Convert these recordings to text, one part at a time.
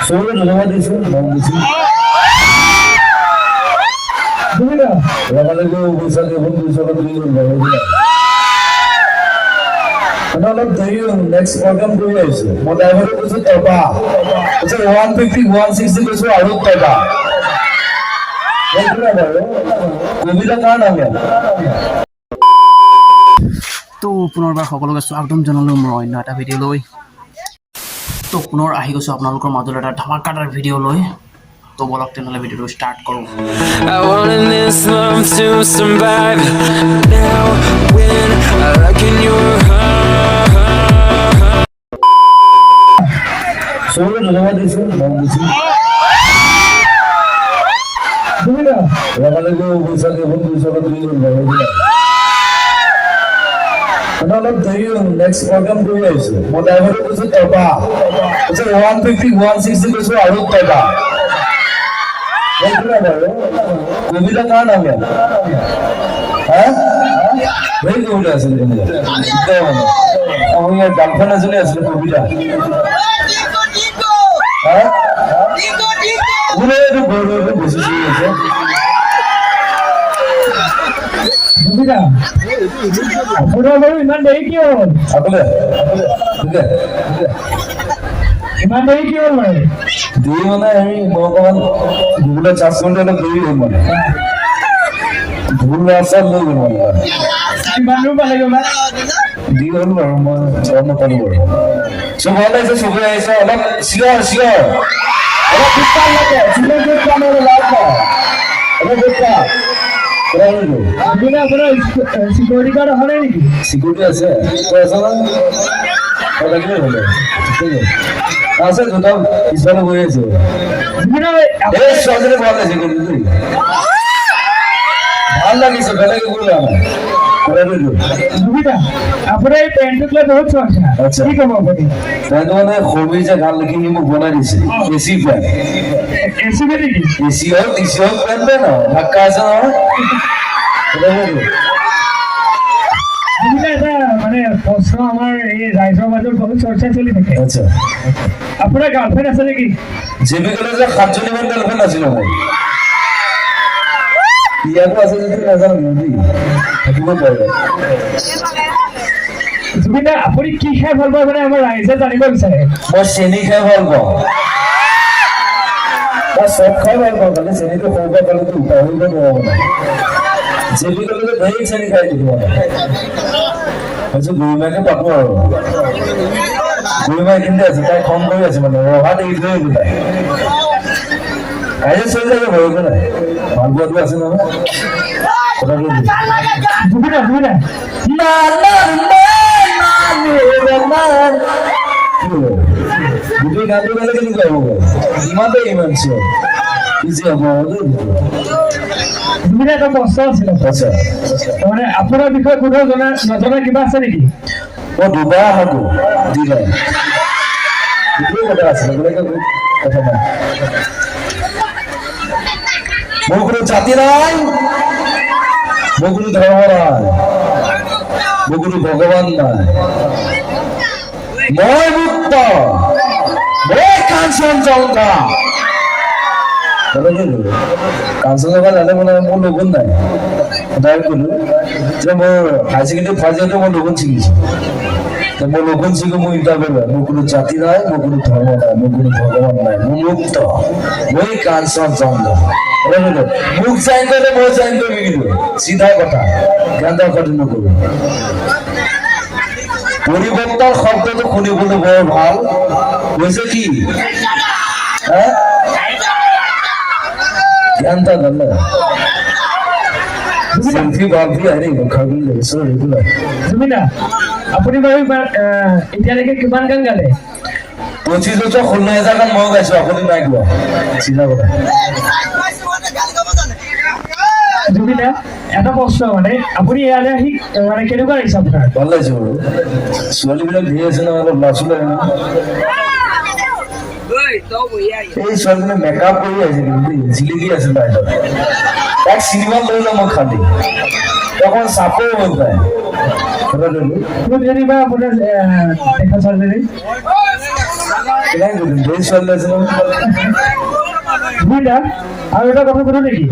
সৌৰে ধন্যবাদ দিয়েছো নাম দিয়েছি তুমি না আমাদেৰকে বৈশাখ এবং বৈশাখ দুই অলপ দেৰি হ'ল নেক্সট প্ৰগ্ৰাম কৰি আহিছো মই ড্ৰাইভাৰে কৈছো টকা কৈছে 150 160 কৈছো আৰু টকা কবিতা কাৰ নাম তো পুনৰবাৰ সকলোকে স্বাগতম জনালোঁ মোৰ অন্য এটা ভিডিঅ' লৈ তো পুনৰ আহি গৈছোঁ আপোনালোকৰ মাজলৈ এটা ধামাকাদাৰ ভিডিঅ' লৈ তো বলক তেনেহ'লে ভিডিঅ'টো ষ্টাৰ্ট কৰোঁ I wanted this love to survive now when I look in your heart. সৌরে ধন্যবাদ দিয়েছো নাম দিয়েছি তুমি না আমাদেরকে বৈশাখ এবং বৈশাখ দুই অলপ দেৰি হ'ল নেক্সট প্ৰগ্ৰাম কৰি আহিছো মই ড্ৰাইভাৰে কৈছো টকা কৈছে 150 160 কৈছো আৰু টকা কবিতা কাৰ নাম হ্যাঁ সেই কবিতা আছিল আমাৰ গাৰ্লফ্ৰেন্ড এজনী আছিল কবিতা হ্যাঁ এইটো গৌৰৱে বেছি চলি আছে কবিতা আপোনাৰ বাৰু ইমান দেৰি কি হ'ল আপুনি ইমান দেৰি কি হ'ল মানে দেৰি মানে হেৰি মই অকণমান গুগলত চাৰ্চ কৰোঁতে অলপ দেৰি হ'ল মানে ভুল ৰাস্তাত লৈ গ'ল মানে কিমান দূৰ পালেগৈ মানে দেৰি হ'ল বাৰু মই গম নাপালোঁ বাৰু চব ভাল লাগিছে চবে আহিছে অলপ চিঞৰ অলপ পিছপাল লাগে চিঞৰ অলপ পিছপাল আপোনাৰ চিকিউৰিটি গাৰ্ড অহা নাই নেকি চিকিউৰিটি আছে আছে দুটা পিছফালে গৈ আছে ছোৱালীজনী ভাল লাগিছে ভাল লাগিছে বেলেগে গৈ আপোনাৰ এই পেণ্টটোক লৈ বহুত চৰ্চা কি ক'ব আপুনি পেণ্টটো মানে সৰুৱে যে গান লিখি মোক বনাই দিছে এচি পেণ্ট এচি নেকি এচি হওক টিচি হওক পেণ্ট ন ধাক্কা আছে নহয় মানে প্ৰশ্ন আমাৰ এই ৰাইজৰ মাজত বহুত চৰ্চা চলি থাকে আচ্ছা আপোনাৰ গাৰ্লফ্ৰেণ্ড আছে নেকি জেবি কলেজৰ 7জনীমান গাৰ্লফ্ৰেণ্ড আছিল মোৰ ইয়াতো আছে যদি নাজানো নদী থাকিব পাৰে জুবিনা আপুনি কি খাই ভাল পায় মানে আমাৰ ৰাইজে জানিব বিচাৰে মই চেনি খাই ভাল পাওঁ চব খাই ভাল পাওঁ খালি চেনিটো সৰু পৰা পালেতো পাহৰিব নোৱাৰো জেবি কলেজত ধেৰ চেনি খাই দিলো গৰিমাকে পাতো আৰু গৰিমা কিন্তু আছে তাই খং কৰি আছে মানে ৰহা দেৰি থৈ আহিলো তাই কাইলৈ চলি যাব বাৰু নাই ভাল পোৱাটো আছে নহয় গোটেই গানটো গালে কেনেকুৱা হ'ব ইমানতে ইমান চিঞৰ এটা প্ৰশ্ন আছিলে মানে আপোনাৰ বিষয়ে কোনো নজনা কিবা আছে নেকি মই দুবাৰ হাকো দিলে গোটেই কথা আছিলে বেলেগ কথা নাই মোৰ কোনো জাতি নাই মোৰ কোনো ধৰ্ম নাই মোৰ কোনো ভগৱান নাই মই মুক্ত মই কাঞ্চনজংঘা কাঞ্চনজংঘা জানে মানে মোৰ লগুণ নাই সদায় ক'লো যে মোৰ হায়াৰ ছেকেণ্ডেৰী ফাৰ্ষ্ট ইয়াৰতে মই লগুণ ছিঙিছোঁ মই লগুণ ছিঙো মোৰ ইণ্টাৰভিউ মোৰ কোনো জাতি নাই মোৰ কোনো ধৰ্ম নাই মোৰ কোনো ভগৱান নাই মোৰ মুক্ত মই কাঞ্চনজংঘা মুখ চাইন কৰিলে মই চাইন কৰি দিলোঁ চিধা কথা জ্ঞান দৰ্শন নকৰোঁ পৰিৱৰ্তন শব্দটো শুনিবলৈ বৰ ভাল হৈছে কি জ্ঞান এটা জানে আপুনি বাৰু এতিয়ালৈকে কিমান গান গালে 25 বছৰ 16,000 গান মই গাইছো আপুনি নাই গোৱা চিধা কথা জুবিনা এটা প্ৰশ্ন মানে আপুনি ইয়ালৈ আহি মানে কেনেকুৱা লাগিছে আপোনাৰ ভাল লাগিছে বাৰু ছোৱালীবিলাক ধেৰ আছে ন অলপ নাচো লাগে এই ছোৱালীজনী মেকআপ কৰি আহিছে কিন্তু জিলিকি আছে বাহিৰত তাক চিনেমা লৈ যাম মই খালি অকণমান চাপৰ হৈ যায় যেনিবা আপোনাৰ দেখা ছোৱালীজনী কেনেকৈ কৰিম দেৰি ছোৱালী আছে নহয় বুজিলা আৰু এটা কথা সুধো নেকি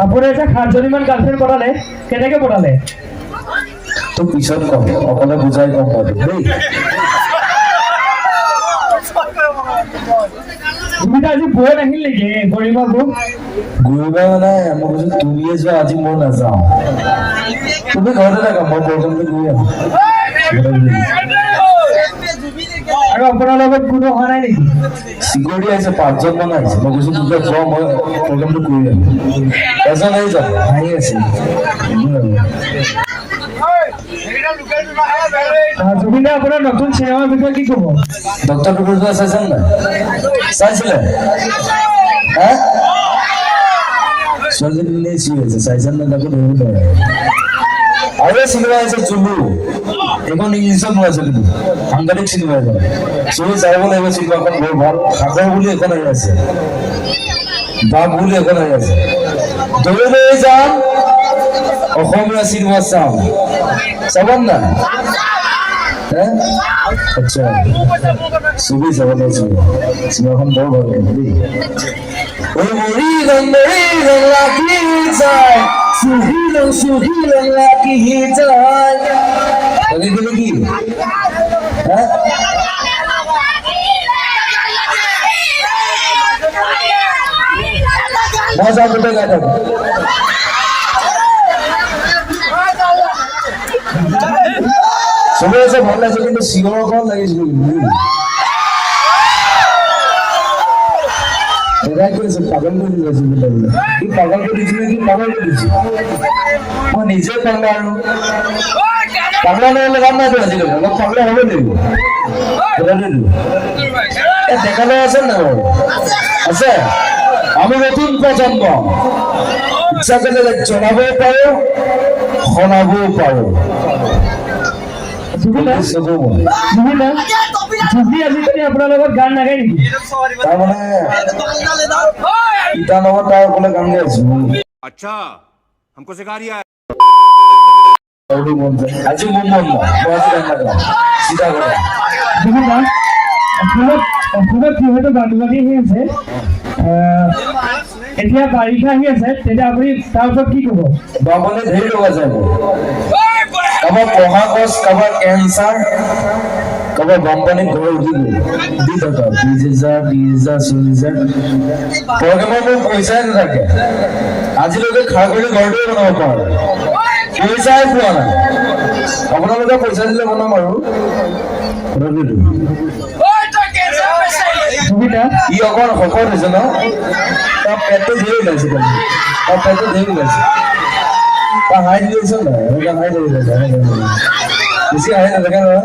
আপুনি যে 7জনীমান গাৰ্লফ্ৰেণ্ড পঠালে কেনেকে পঠালে তোক পিছত কম অকলে বুজাই গম পাবি দেই তুমি আজি বয়ে নাহিল নেকি গৰিমা গ্ৰুপ ঘূৰিবা মানে মই কৈছো তুমিয়ে যোৱা আজি মই নাযাওঁ তুমি ঘৰতে থাকা মই প্ৰগ্ৰামটো ঘূৰি আহোঁ আৰু আপোনাৰ লগত কোনো অহা নাই নেকি চিকিউৰিটি আহিছে 5জন মান আহিছে মই কৈছো দুটা যোৱা মই প্ৰগ্ৰামটো কৰি আহোঁ এজন আহি যাব হাঁহি আছে জুবিন দা আপোনাৰ নতুন চিনেমাৰ বিষয়ে কি ক'ব ডক্টৰ টুকুৰজোৱা চাইছেনে নাই চাইছিলে হা ছোৱালীজনী এনেই চিৰি আছে চাইছেনে নাই তাকো ধৰিব নোৱাৰে আৰু চিনেমা আহিছে চুলু এইখন ইংলিছত বনাইছে কিন্তু সাংঘাতিক চিনেমা এখন চবে চাব লাগিব চিনেমাখন বৰ ভাল সাগৰ বুলি এখন আহি আছে বাঘ বুলি এখন আহি আছে দৌৰি দৌৰি যাম অসমীয়া চিনেমা চাম চাব নাই আচ্ছা চবেই চাব লাগিছিল চিনেমাখন বৰ ভাল লাগে দেই লাগি যায় সুহিলং লাগি যায় লাগিলে কি মই যাম গোটেই গাই থাকো চবে আছে ভাল লাগিছে কিন্তু চিঞৰখন লাগিছিল পাগল কৰি দিছে কি পাগল কৰি দিছিলে কি পাগল কৰি দিছে মই নিজে পাগলা আৰু পাগলা নহ'লে কাম নাই আজিকালি অলপ পাগলা হ'ব লাগিব দেখালে আছে নাই বাৰু আছে আমি নতুন প্ৰজন্ম ইচ্ছা কৰিলে জনাবও পাৰো শুনাবও পাৰো আজিকালি আপোনাৰ লগত গান নাগায় নেকি তাৰমানে ইটানগৰ তাৰ অকলে গান গাই আছো अच्छा हमको सिखा रिया है আজি মোৰ মন নাই মই আজি গান নাগাওঁ চিধা কথা জুবিন দা অসমত যিহেতু বান্ধি আহি আছে এতিয়া বাৰিষা আহি আছে তেতিয়া আপুনি তাৰ ওপৰত কি ক'ব বামনে ধেৰ লগা যাব কাৰোবাৰ পঢ়া কষ্ট কাৰোবাৰ কেঞ্চাৰ কাৰোবাৰ বানপানীত ঘৰ উঠি গ'ল দি থকা 20,000 40,000 প্ৰগ্ৰেমৰ মোৰ পইচাই নাথাকে আজিলৈকে খাৰ কৰি ঘৰটোৱে বনাব পৰা নাই পইচাই পোৱা নাই আপোনালোকে পইচা দিলে বনাম আৰু ই অকণ শকত হৈছে ন তাৰ পেটটো ধেৰ ওলাইছে তাৰ পেটটো ধেৰ ওলাইছে তাৰ হাই দিছে নাই এনেকৈ হাই ধৰি ওলাইছে বেছি হাই নাথাকে নহয়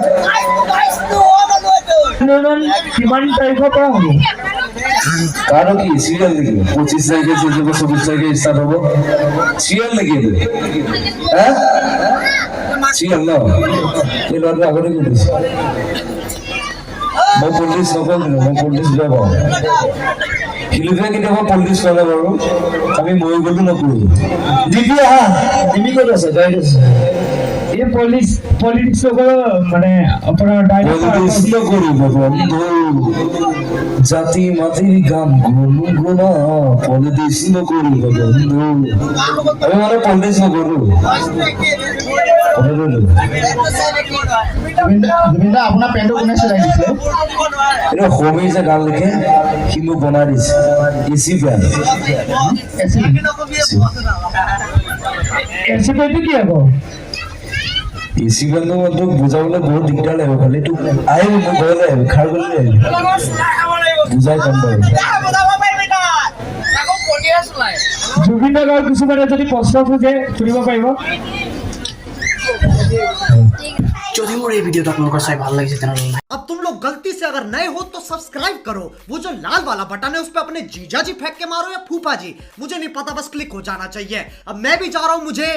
কিমান তাৰিখৰ পৰা হ'ব কাৰো কি চিৰিয়েল নেকি 25 তাৰিখে শেষ হ'ব 24 তাৰিখে ষ্টাৰ্ট হ'ব চিৰিয়েল নেকি হা চিৰিয়েল ন এই ল'ৰাটো আগতে কি দিছে মই পলিটিক্স নকৰোঁ কিন্তু মই পলিটিক্স বেয়া পাওঁ শিলুফে কেতিয়াবা পলিটিক্স কৰে বাৰু আমি মৰি গ'লো নকৰোঁ দিবি আহা দিবি ক'ত আছে এই পলিটিক্স মানে আপোনাৰ পলিটিক্স নকৰোঁ বন্ধু জাতি মাটিৰ গান গ'লো গোনা পলিটিক্স নকৰোঁ বন্ধু আমি মানে পলিটিক্স নকৰোঁ আপোনাৰ পেণ্টটো কোনে চিলাই দিছে এইটো সমীৰ যে গান লিখে সি মোক বনাই দিছে এচি পেণ্ট এচিপেণ্টটো কি আকৌ এচি পেণ্টটো মই তোক বুজাবলৈ বহুত দিগদাৰ লাগিব খালি তোক আহিব মোৰ ঘৰলৈ আহিব খাৰ গ'লে আহিব বুজাই কম বাৰু জুবিন দাৰ কিছুমানে যদি প্ৰশ্ন খোজে সুধিব পাৰিব যদি মোৰ এই ভিডিঅ'টো আপোনালোকৰ চাই ভাল লাগিছে তেনেহ'লে अब तुम लोग गलती से अगर नए हो तो सब्सक्राइब करो वो जो लाल वाला बटन है उस पे अपने जीजा जी फेंक के मारो या फूफा जी मुझे नहीं पता बस क्लिक हो जाना चाहिए अब मैं भी जा रहा हूं मुझे